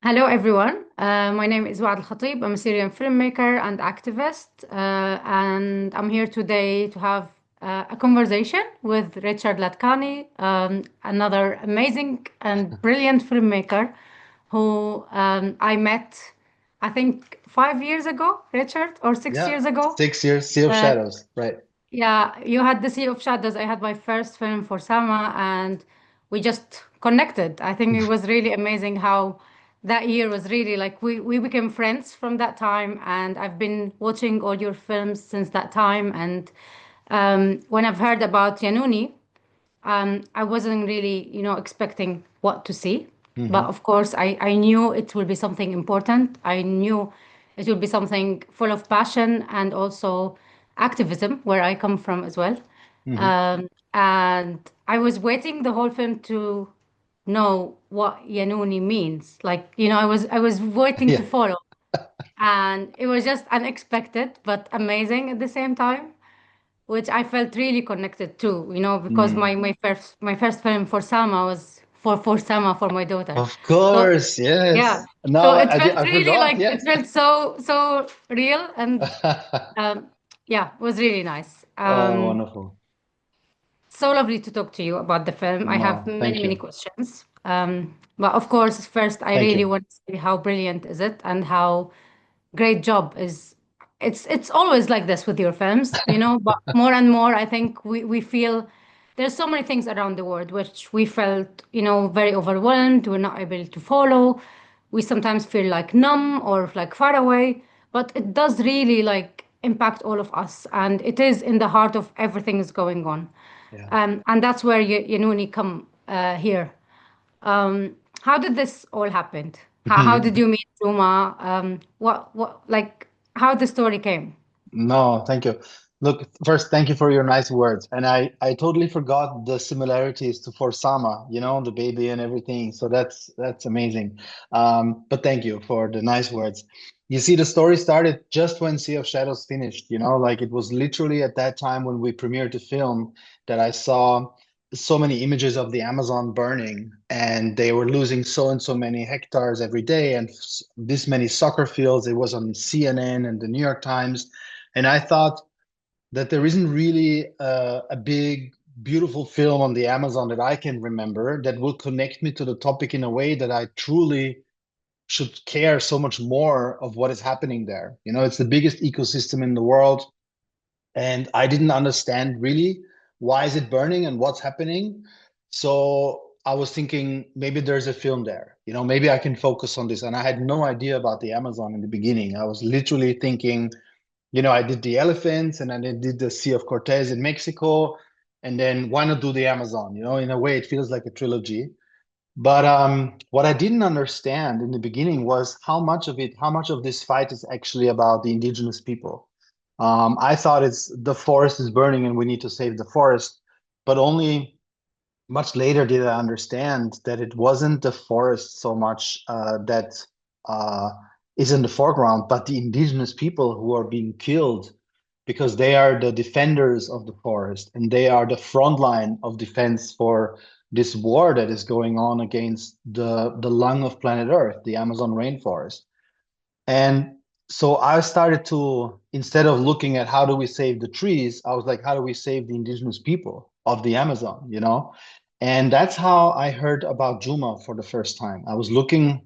Hello, everyone. My name is Waad Al-Kateab. I'm a Syrian filmmaker and activist, and I'm here today to have a conversation with Richard Ladkani, another amazing and brilliant filmmaker who I met, I think, 5 years ago, Richard, or six Yeah, years ago. 6 years, Sea of Uh, Shadows, right? yeah, you had The Sea of Shadows. I had my first film for Sama, and we just connected. I think it was really amazing how that year was really like we became friends from that time, and I've been watching all your films since that time. And when I've heard about Yanuni, I wasn't really, expecting what to see. But Hmm. of course, I knew it will be something important. I knew it will be something full of passion and also activism, where I come from as well. Hmm. And I was waiting the whole film to know what Yanuni means. Like, I was waiting to Yeah. follow. And it was just unexpected, but amazing at the same time, which I felt really connected to, because Mm. my first film for Sama was for Sama for my daughter. Of So course, yeah, yes. so Now it I felt really forgot. like Yeah. it felt so real and yeah, it was really nice. Oh, wonderful. So lovely to talk to you about the film. I have No, many thank many you. questions. But of course, first I Thank really you. want to say how brilliant is it and how great job is it's always like this with your films, but more and more I think we feel there's so many things around the world which we felt, very overwhelmed, we're not able to follow. We sometimes feel like numb or like far away, but it does really like impact all of us, and it is in the heart of everything is going on. Yeah. And that's where you come here. How did this all happen? How did you meet Juma? Like, how the story came? No, thank you. Look, first, thank you for your nice words. And I totally forgot the similarities to Forsama, the baby and everything. So that's amazing. But thank you for the nice words. You see, the story started just when Sea of Shadows finished, like it was literally at that time when we premiered the film that I saw so many images of the Amazon burning, and they were losing so and so many hectares every day, and this many soccer fields. It was on CNN and the New York Times. And I thought that there isn't really a big, beautiful film on the Amazon that I can remember that will connect me to the topic in a way that I truly should care so much more of what is happening there. It's the biggest ecosystem in the world, and I didn't understand really why is it burning and what's happening. So I was thinking maybe there's a film there. Maybe I can focus on this. And I had no idea about the Amazon in the beginning. I was literally thinking, I did the elephants and then I did the Sea of Cortez in Mexico. And then why not do the Amazon? In a way, it feels like a trilogy. But what I didn't understand in the beginning was how much of this fight is actually about the indigenous people. I thought it's the forest is burning and we need to save the forest, but only much later did I understand that it wasn't the forest so much that uh, is in the foreground, but the indigenous people who are being killed because they are the defenders of the forest and they are the front line of defense for this war that is going on against the lung of planet Earth, the Amazon rainforest. And so I started to, instead of looking at how do we save the trees, I was like, how do we save the indigenous people of the Amazon? And that's how I heard about Juma for the first time. I was looking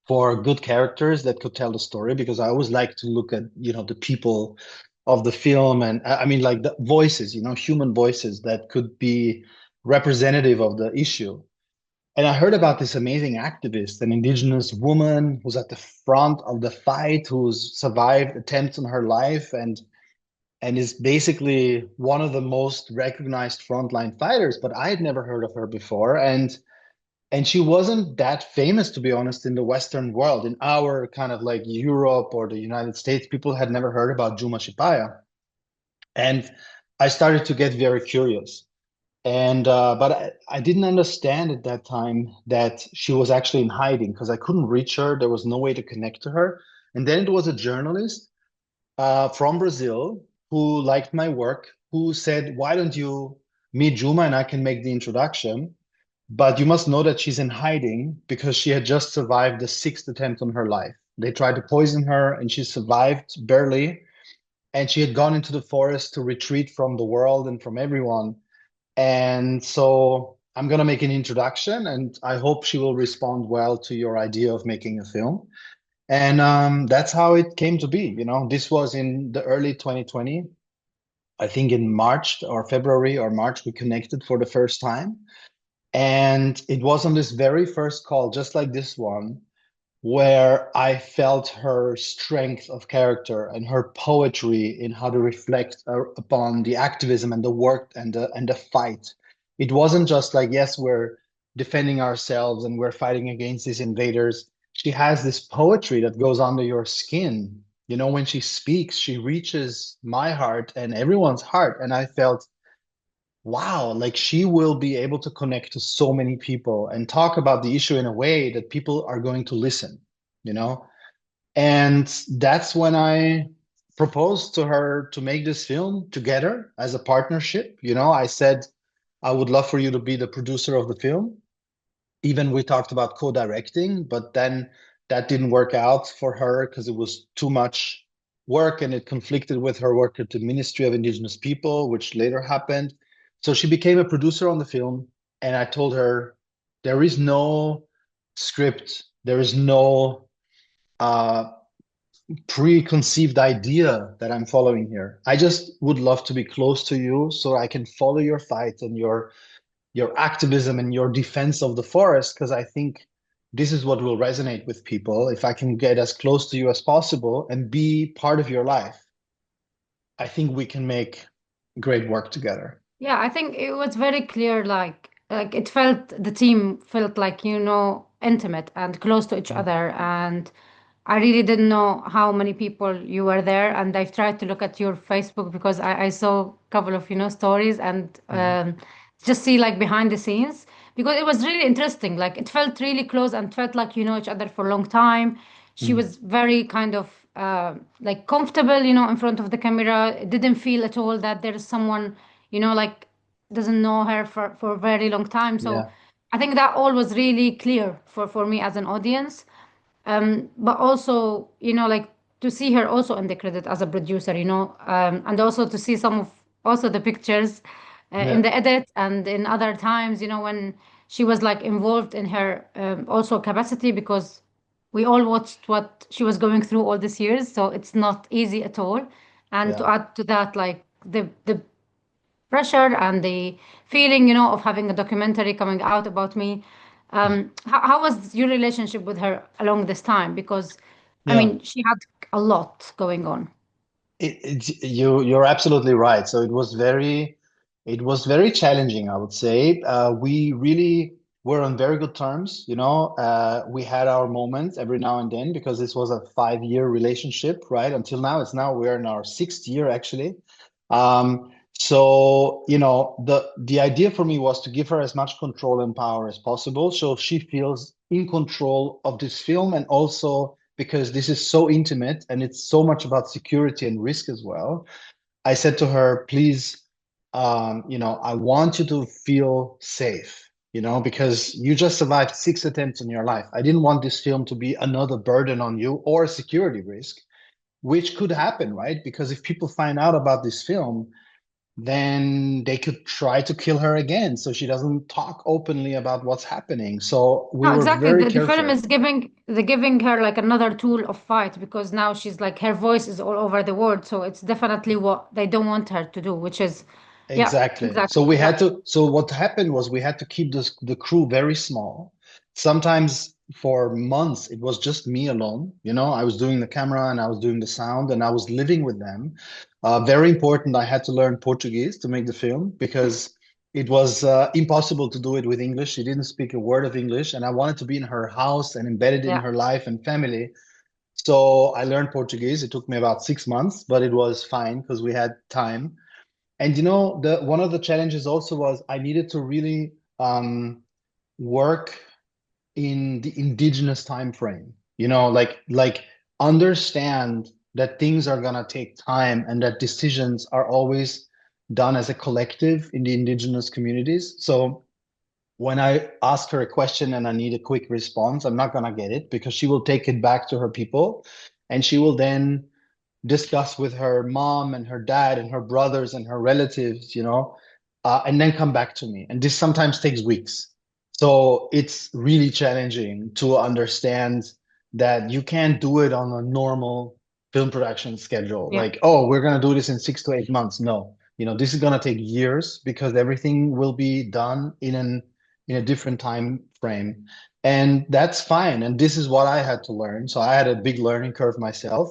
for good characters that could tell the story because I always like to look at, the people of the film and I mean like the voices, human voices that could be representative of the issue. And I heard about this amazing activist, an indigenous woman who's at the front of the fight, who's survived attempts on her life and is basically one of the most recognized frontline fighters. But I had never heard of her before, and she wasn't that famous, to be honest, in the Western world. In our kind of like Europe or the United States, people had never heard about Juma Shipaya, and I started to get very curious. And but I didn't understand at that time that she was actually in hiding because I couldn't reach her. There was no way to connect to her. And then it was a journalist from Brazil who liked my work, who said, "Why don't you meet Juma and I can make the introduction?" but you must know that she's in hiding because she had just survived the sixth attempt on her life. They tried to poison her and she survived barely. And she had gone into the forest to retreat from the world and from everyone. And so I'm going to make an introduction and I hope she will respond well to your idea of making a film. And that's how it came to be. You know, this was in the early 2020. I think in March or February or March, we connected for the first time. And it was on this very first call, just like this one, where I felt her strength of character and her poetry in how to reflect upon the activism and the work and the fight. It wasn't just like, yes, we're defending ourselves and we're fighting against these invaders. She has this poetry that goes under your skin. You know, when she speaks, she reaches my heart and everyone's heart. And I felt, wow, like she will be able to connect to so many people and talk about the issue in a way that people are going to listen, you know? And that's when I proposed to her to make this film together as a partnership. You know, I said, I would love for you to be the producer of the film. Even we talked about co-directing, but then that didn't work out for her because it was too much work and it conflicted with her work at the Ministry of Indigenous People, which later happened. So she became a producer on the film, and I told her there is no script, there is no uh, preconceived idea that I'm following here. I just would love to be close to you so I can follow your fight and your activism and your defense of the forest, because I think this is what will resonate with people. If I can get as close to you as possible and be part of your life, I think we can make great work together. Yeah, I think it was very clear, like it felt the team felt like, intimate and close to each Mm, other. And I really didn't know how many people you were there. And I've tried to look at your Facebook because I saw a couple of, stories and mm, just see like behind the scenes because it was really interesting. Like it felt really close and felt like you know each other for a long time. She mm. was very kind of like comfortable, in front of the camera. It didn't feel at all that there is someone, like doesn't know her for a very long time. So Yeah, I think that all was really clear for me as an audience. But also, like to see her also in the credit as a producer, and also to see some of also the pictures in yeah, the edit and in other times, when she was like involved in her also capacity because we all watched what she was going through all these years, so it's not easy at all. And to yeah, add to that, like the pressure and the feeling, of having a documentary coming out about me. How was your relationship with her along this time? Because, I yeah. mean, she had a lot going on. You're absolutely right. So it was very challenging, I would say. We really were on very good terms. You know, we had our moments every now and then because this was a 5 year relationship, right? Until now, it's now we're in our sixth year actually. So you know, the idea for me was to give her as much control and power as possible, so she feels in control of this film, and also because this is so intimate and it's so much about security and risk as well. I said to her, please, you know, I want you to feel safe, you know, because you just survived six attempts in your life. I didn't want this film to be another burden on you or a security risk, which could happen, right? Because if people find out about this film, then they could try to kill her again. So she doesn't talk openly about what's happening. So we No, were exactly. very The film careful. is giving her like another tool of fight because now she's like her voice is all over the world. So it's definitely what they don't want her to do, which is, yeah, Exactly. So exactly. we Yeah, had to, so what happened was we had to keep the crew very small. Sometimes for months it was just me alone. You know, I was doing the camera and I was doing the sound and I was living with them. Very important, I had to learn Portuguese to make the film because it was impossible to do it with English. She didn't speak a word of English, and I wanted to be in her house and embedded in yeah. her life and family. So I learned Portuguese. It took me about 6 months, but it was fine because we had time. And you know, the one of the challenges also was I needed to really work in the indigenous time frame. You know, like understand that things are gonna take time and that decisions are always done as a collective in the indigenous communities. So when I ask her a question and I need a quick response, I'm not gonna get it because she will take it back to her people and she will then discuss with her mom and her dad and her brothers and her relatives, and then come back to me. And this sometimes takes weeks. So it's really challenging to understand that you can't do it on a normal film production schedule. Yeah. Like, oh, we're going to do this in 6 to 8 months. No, this is going to take years because everything will be done in a different time frame. And that's fine. And this is what I had to learn. So I had a big learning curve myself.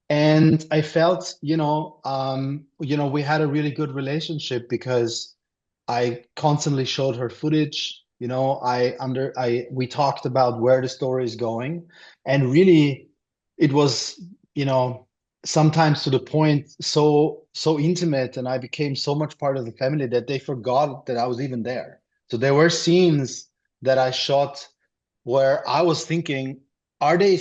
And I felt, we had a really good relationship because I constantly showed her footage. We talked about where the story is going, and really, it was, sometimes to the point so intimate, and I became so much part of the family that they forgot that I was even there. So there were scenes that I shot where I was thinking, are they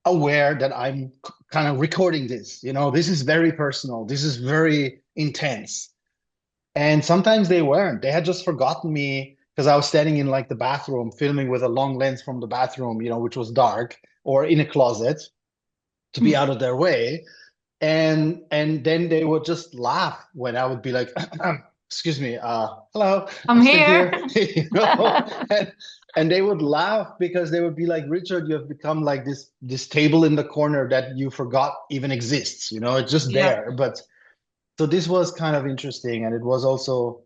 aware that I'm kind of recording this? This is very personal. This is very intense. And sometimes they weren't. They had just forgotten me because I was standing in like the bathroom filming with a long lens from the bathroom, which was dark, or in a closet to be out of their way. And then they would just laugh when I would be like, excuse me, hello, I'm I'm still here. here, and they would laugh because they would be like, Richard, you have become like this table in the corner that you forgot even exists. It's just Yeah. there. But so this was kind of interesting, and it was also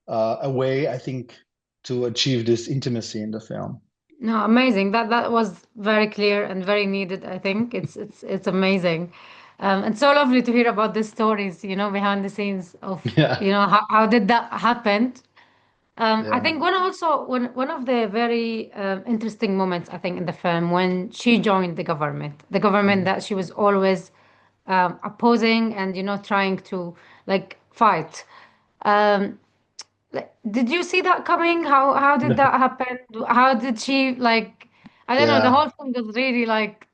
a way, I think, to achieve this intimacy in the film. No, amazing. That was very clear and very needed, I think. It's amazing. And so lovely to hear about the stories, behind the scenes of, Yeah, how did that happen. I yeah, think one of the very interesting moments, I think, in the film when she joined the government mhm. that she was always opposing and trying to like fight. Um, did you see that coming? How did that happen? How did she like? I don't know. The Yeah. whole thing was really like,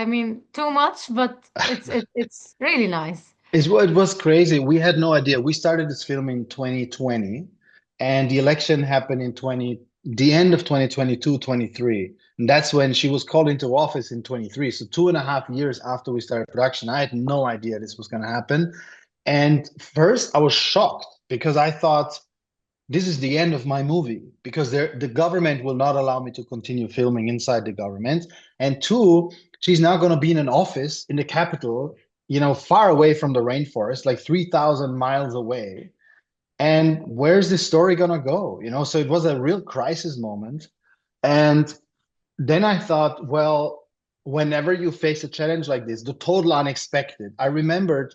I mean, too much, but it's really nice. It was crazy. We had no idea. We started this film in 2020, and the election happened the end of 2022, 23. And that's when she was called into office in 23. So 2.5 years after we started production, I had no idea this was going to happen. And first, I was shocked because I thought this is the end of my movie because the government will not allow me to continue filming inside the government. And two, she's now going to be in an office in the capital, far away from the rainforest, like 3,000 miles away. And where's this story going to go? So it was a real crisis moment. And then I thought, well, whenever you face a challenge like this, the total unexpected, I remembered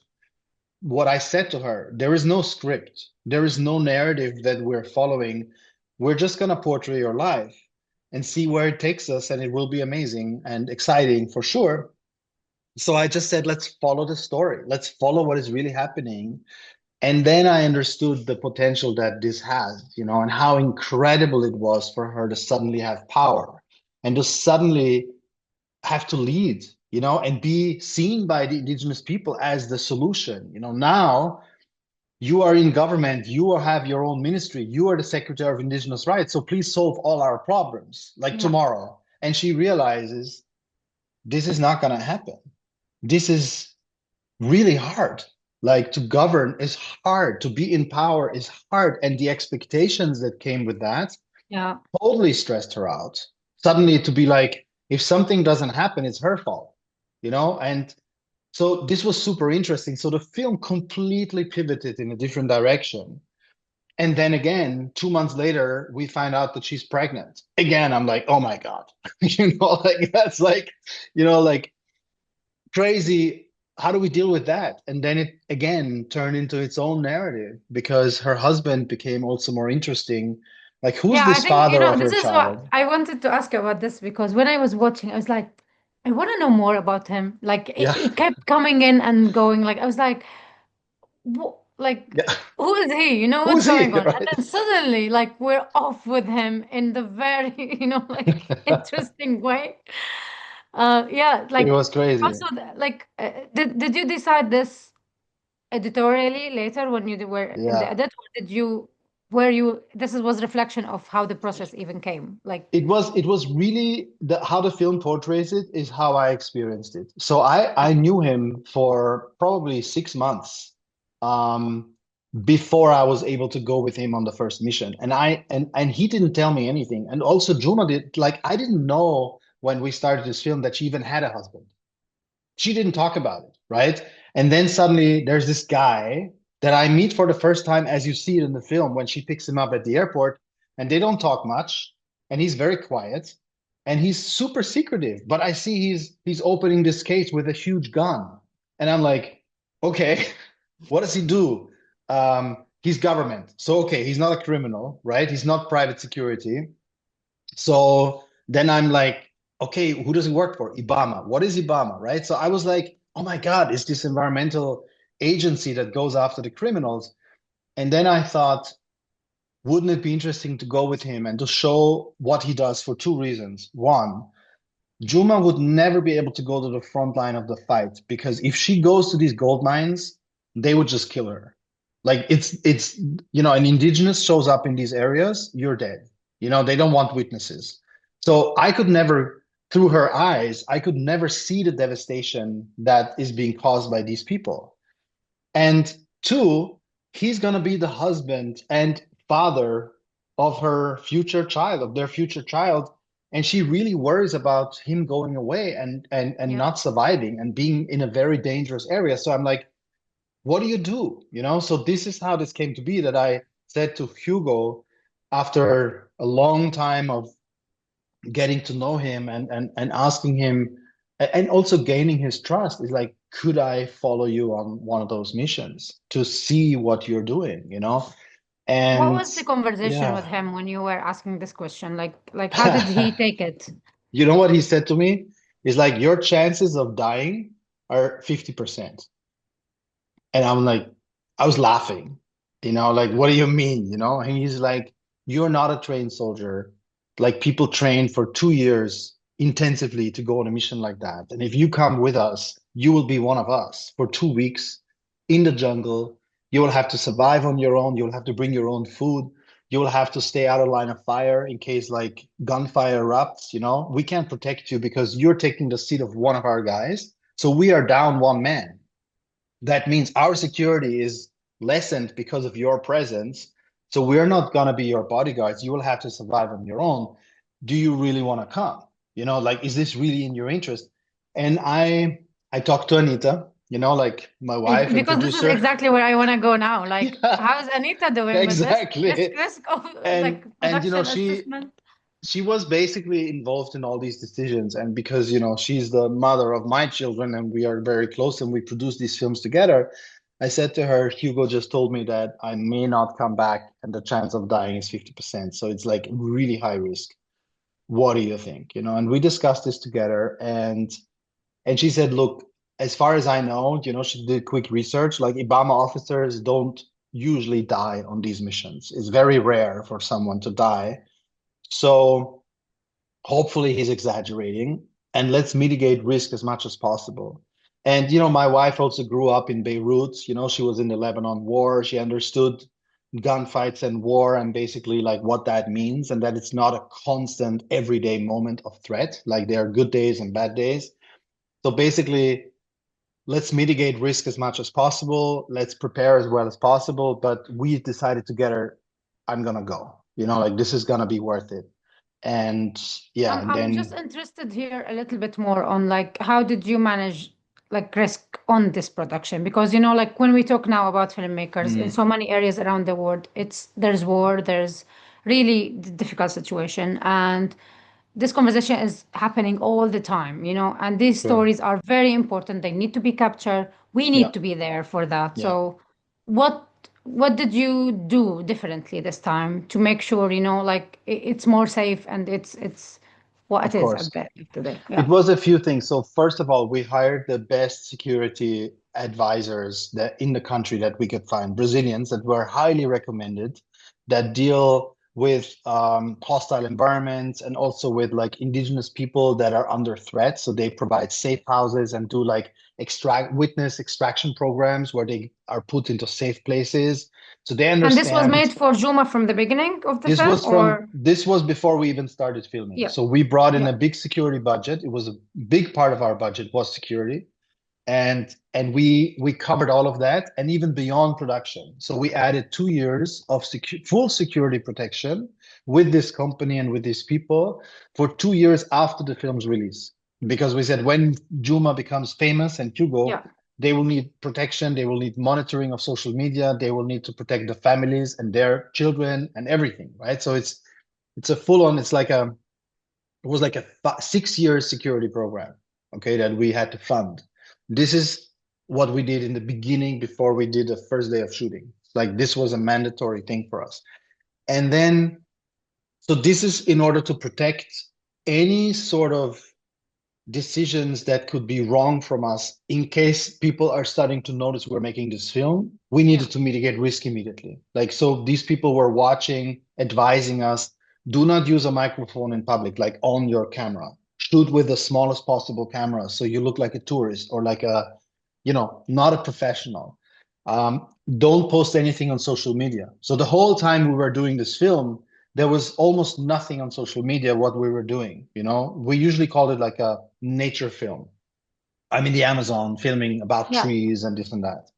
what I said to her. There is no script. There is no narrative that we're following. We're just going to portray your life and see where it takes us, and it will be amazing and exciting for sure. So I just said, let's follow the story. Let's follow what is really happening. And then I understood the potential that this has, and how incredible it was for her to suddenly have power and to suddenly have to lead, and be seen by the indigenous people as the solution. Now you are in government, you have your own ministry, you are the Secretary of Indigenous Rights, so please solve all our problems like Yeah. tomorrow. And she realizes this is not going to happen. This is really hard. Like to govern is hard, to be in power is hard. And the expectations that came with that Yeah. totally stressed her out. Suddenly to be like, if something doesn't happen, it's her fault, And so this was super interesting. So the film completely pivoted in a different direction. And then again, 2 months later, we find out that she's pregnant. Again, I'm like, oh my God. Like that's like crazy. How do we deal with that? And then it again turned into its own narrative because her husband became also more interesting. Like, who's Yeah, I this think, father of this her is what child? I wanted to ask you about this because when I was watching, I was like, I want to know more about him. Like Yeah. it kept coming in and going. Like I was like, like Yeah. who is he? What's Who's he? going on? And Right? then suddenly, like we're off with him in the very, like interesting way. Yeah, It like was crazy. also like did you decide this editorially later when you were in the Yeah. edit, or did you where you this was reflection of how the process even came. Like, It was really how the film portrays it is how I experienced it. So I knew him for probably 6 months um, before I was able to go with him on the first mission. And he didn't tell me anything. And also Juma did, like, I didn't know when we started this film that she even had a husband. She didn't talk about it, right? And then suddenly there's this guy that I meet for the first time, as you see it in the film, when she picks him up at the airport, and they don't talk much, and he's very quiet, and he's super secretive. But I see he's opening this case with a huge gun, and I'm like, okay, what does he do? He's government, so okay, he's not a criminal, right? He's not private security. So then I'm like, okay, who does he work for? IBAMA. What is IBAMA, right? So I was like, oh my God, it's this environmental agency that goes after the criminals. And then I thought, wouldn't it be interesting to go with him and to show what he does for two reasons? One, Juma would never be able to go to the front line of the fight because if she goes to these gold mines, they would just kill her. Like it's an indigenous shows up in these areas, you're dead. They don't want witnesses. So I could never, through her eyes, I could never see the devastation that is being caused by these people. And two, he's going to be the husband and father of her future child, of their future child. And she really worries about him going away and yeah. not surviving and being in a very dangerous area. So I'm like, what do you do? So this is how this came to be that I said to Hugo after a long time of getting to know him and asking him and also gaining his trust is like, could I follow you on one of those missions to see what you're doing, What And was the conversation with yeah. him when you were asking this question? Like how did he take it? You know what he said to me? He's like, your chances of dying are 50%. And I'm like, I was laughing, like, what do you mean? And he's like, you're not a trained soldier. Like, people train for 2 years intensively to go on a mission like that. And if you come with us, you will be one of us for 2 weeks in the jungle. You will have to survive on your own. You'll have to bring your own food. You will have to stay out of line of fire in case like gunfire erupts. We can't protect you because you're taking the seat of one of our guys. So we are down one man. That means our security is lessened because of your presence. So we're not going to be your bodyguards. You will have to survive on your own. Do you really want to come? Like, is this really in your interest? And I talked to Anita, like my wife and Because this is producer. exactly where I want to go now. Like, Yeah, how's Anita doing with this? This exactly. risk of And like and production she assessment? she was basically involved in all these decisions. And because, she's the mother of my children and we are very close and we produce these films together, I said to her, Hugo just told me that I may not come back and the chance of dying is 50%. So it's like really high risk. What do you think? And we discussed this together and she said, look, as far as I know, she did quick research, like IBAMA officers don't usually die on these missions. It's very rare for someone to die. So hopefully he's exaggerating and let's mitigate risk as much as possible. And my wife also grew up in Beirut. She was in the Lebanon war. She understood gunfights and war and basically like what that means and that it's not a constant everyday moment of threat. Like, there are good days and bad days. So basically, let's mitigate risk as much as possible. Let's prepare as well as possible. But we decided together, I'm gonna go. Like, this is gonna be worth it. And yeah, and I'm just then interested here a little bit more on like how did you manage like risk on this production? Because like when we talk now about filmmakers in mm, so many areas around the world, there's war, there's really difficult situation, and this conversation is happening all the time, and these sure. stories are very important. They need to be captured. We Yeah, need to be there for that. yeah, So what what did you do differently this time to make sure, like it's more safe and it's what it of is course. at the end of the day? It Yeah. was a few things. So first of all, we hired the best security advisors that in the country that we could find, Brazilians that were highly recommended, that deal with hostile environments, and also with like indigenous people that are under threat. So they provide safe houses and do like witness extraction programs where they are put into safe places. So they And this was understand. made for Juma from the beginning of the film, or This was before we even started filming. yeah, So we brought in yeah, a big security budget. It was a big part of our budget was security, and we covered all of that and even beyond production. So we added 2 years of full security protection with this company and with these people for 2 years after the film's release, because we said when Juma becomes famous and Hugo, yeah, they will need protection, they will need monitoring of social media, they will need to protect the families and their children and everything, right? So it's a full on, it was like a 6 year security program, okay, that we had to fund. This is what we did in the beginning before we did the first day of shooting. Like this was a mandatory thing for us. And then, so this is in order to protect any sort of decisions that could be wrong from us in case people are starting to notice we're making this film. We yeah, needed to mitigate risk immediately. Like, so these people were watching, advising us, do not use a microphone in public, like on your camera. Shoot with the smallest possible camera so you look like a tourist or like not a professional. Don't post anything on social media. So the whole time we were doing this film, there was almost nothing on social media what we were doing. We usually called it like a nature film. I'm in the Amazon filming about yeah, trees and this and that.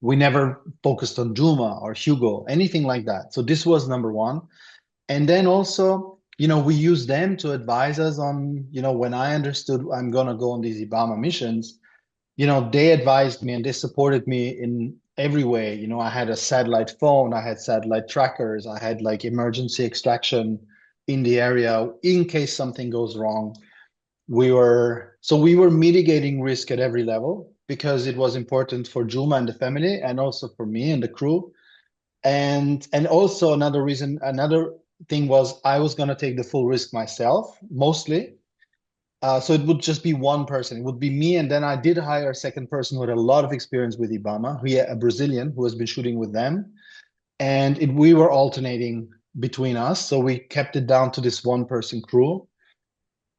We never focused on Juma or Hugo, anything like that. So this was number one. And then also, we use them to advise us on, when I understood I'm going to go on these Ibama missions, they advised me and they supported me in every way. I had a satellite phone, I had satellite trackers, I had like emergency extraction in the area in case something goes wrong. We were mitigating risk at every level because it was important for Juma and the family and also for me and the crew. And also another thing was I was going to take the full risk myself, mostly. So it would just be one person. It would be me, and then I did hire a second person who had a lot of experience with Ibama, a Brazilian who has been shooting with them, and we were alternating between us. So we kept it down to this one-person crew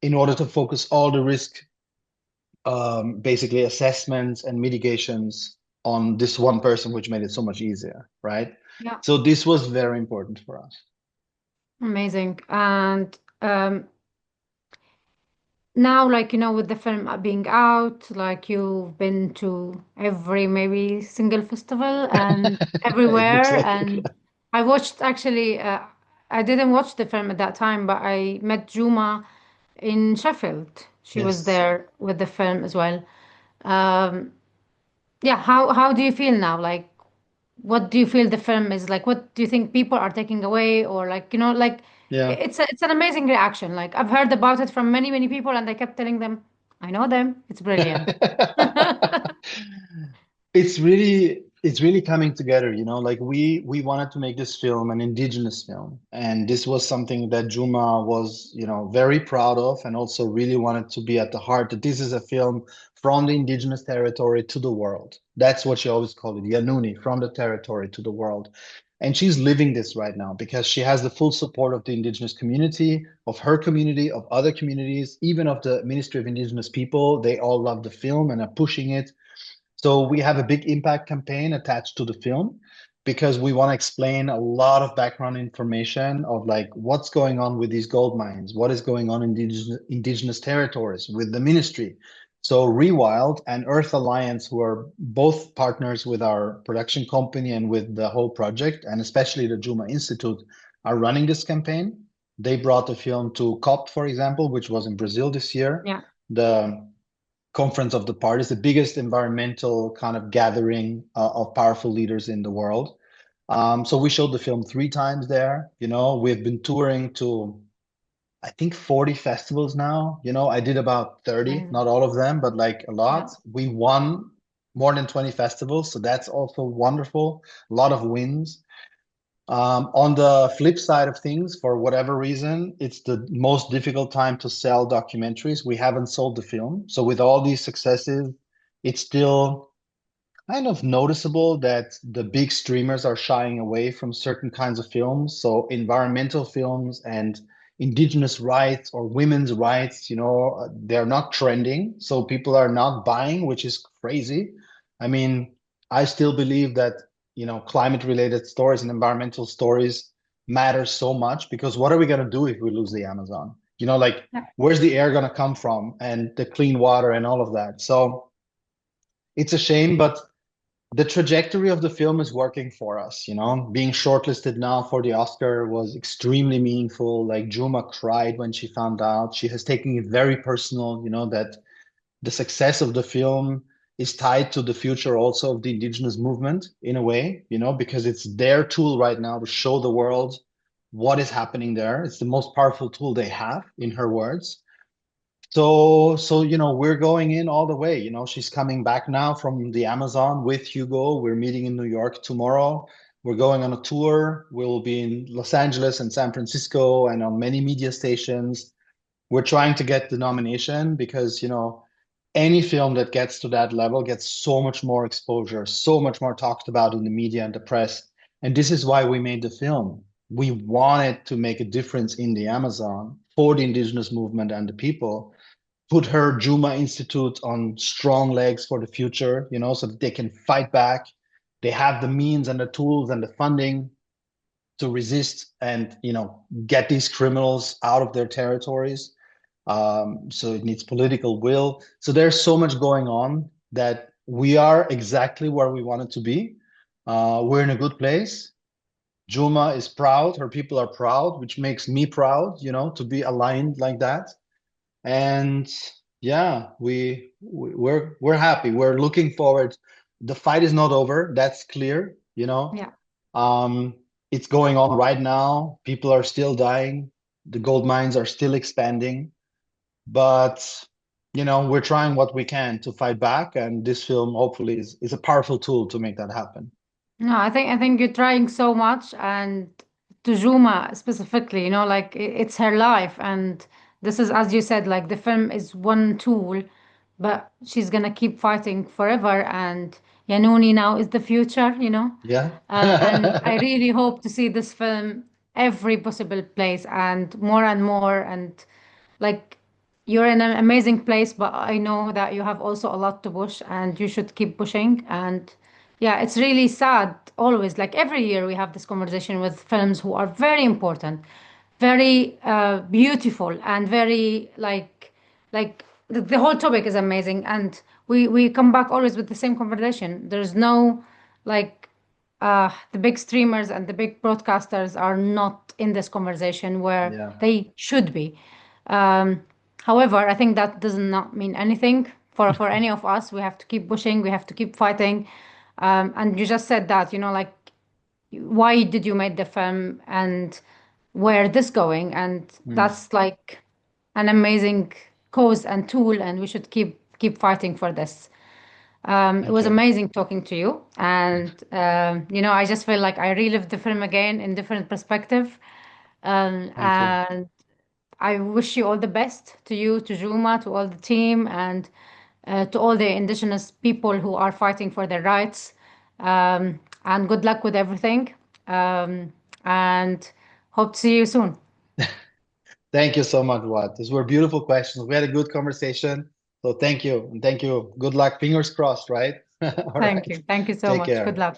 in order to focus all the risk, basically assessments and mitigations on this one person, which made it so much easier, right? yeah. So this was very important for us. Amazing. And now, like, with the film being out, like you've been to every maybe single festival and It looks everywhere. like it. And I watched actually, I didn't watch the film at that time, but I met Juma in Sheffield. She was Yes. there with the film as well. Um, yeah, how do you feel now? Like, what do you feel the film is like? What do you think people are taking away, or like like Yeah. it's an amazing reaction. Like I've heard about it from many people, and I kept telling them, I know them. It's brilliant. It's really coming together, like we wanted to make this film an indigenous film, and this was something that Juma was, very proud of, and also really wanted to be at the heart that this is a film from the indigenous territory to the world. That's what she always called it, Yanuni, from the territory to the world. And she's living this right now because she has the full support of the indigenous community, of her community, of other communities, even of the Ministry of Indigenous People. They all love the film and are pushing it. So we have a big impact campaign attached to the film because we want to explain a lot of background information of like what's going on with these gold mines, what is going on in indigenous territories with the ministry. So Rewild and Earth Alliance, who are both partners with our production company and with the whole project, and especially the Juma Institute, are running this campaign. They brought the film to COP, for example, which was in Brazil this year. Yeah. The Conference of the Parties, the biggest environmental kind of gathering of powerful leaders in the world. So we showed the film 3 times there. We've been touring to, I think, 40 festivals now. I did about 30, Amazing. not all of them, but like a Yeah. lot. We won more than 20 festivals, so that's also wonderful. A lot of wins. On the flip side of things, for whatever reason, it's the most difficult time to sell documentaries. We haven't sold the film. So with all these successes, it's still kind of noticeable that the big streamers are shying away from certain kinds of films. So environmental films and indigenous rights or women's rights, they're not trending. So people are not buying, which is crazy. I mean, I still believe that, climate related stories and environmental stories matter so much because what are we going to do if we lose the Amazon? Like Yeah. where's the air going to come from and the clean water and all of that? So it's a shame, but the trajectory of the film is working for us, being shortlisted now for the Oscar was extremely meaningful. Like Juma cried when she found out. She has taken it very personal, that the success of the film is tied to the future also of the indigenous movement in a way, because it's their tool right now to show the world what is happening there. It's the most powerful tool they have, in her words. So we're going in all the way. She's coming back now from the Amazon with Hugo. We're meeting in New York tomorrow. We're going on a tour. We'll be in Los Angeles and San Francisco and on many media stations. We're trying to get the nomination because, any film that gets to that level gets so much more exposure, so much more talked about in the media and the press. And this is why we made the film. We wanted to make a difference in the Amazon for the indigenous movement and the people, put her Juma Institute on strong legs for the future, so that they can fight back. They have the means and the tools and the funding to resist and, get these criminals out of their territories. So it needs political will. So there's so much going on that we are exactly where we wanted to be. We're in a good place. Juma is proud. Her people are proud, which makes me proud, to be aligned like that. And yeah, we're happy. We're looking forward. The fight is not over. That's clear, Yeah. Um, it's going on right now. People are still dying. The gold mines are still expanding, but we're trying what we can to fight back, and this film hopefully is a powerful tool to make that happen. No, I think you're trying so much, and to Juma specifically, like it's her life, and this is, as you said, like the film is one tool, but she's gonna keep fighting forever, and Yanuni now is the future, Yeah. and I really hope to see this film every possible place and more, and like you're in an amazing place, but I know that you have also a lot to push and you should keep pushing. And yeah, it's really sad always. Like every year we have this conversation with films who are very important, very beautiful, and very like the whole topic is amazing. And we come back always with the same conversation. There's no like the big streamers and the big broadcasters are not in this conversation where Yeah. they should be. Um, However, I think that does not mean anything for any of us. We have to keep pushing. We have to keep fighting. And you just said that, like, why did you make the film and where this going? And Hmm. that's like an amazing cause and tool, and we should keep fighting for this. It Thank was you. amazing talking to you, and I just feel like I relived the film again in different perspective. Thank you. And I wish you all the best to you, to Juma, to all the team, and to all the indigenous people who are fighting for their rights. And good luck with everything. And hope to see you soon. Thank you so much, Watt. These were beautiful questions. We had a good conversation. So thank you. And thank you. Good luck. Fingers crossed, right? All Thank right. you. Thank you so Take much. Good care. luck.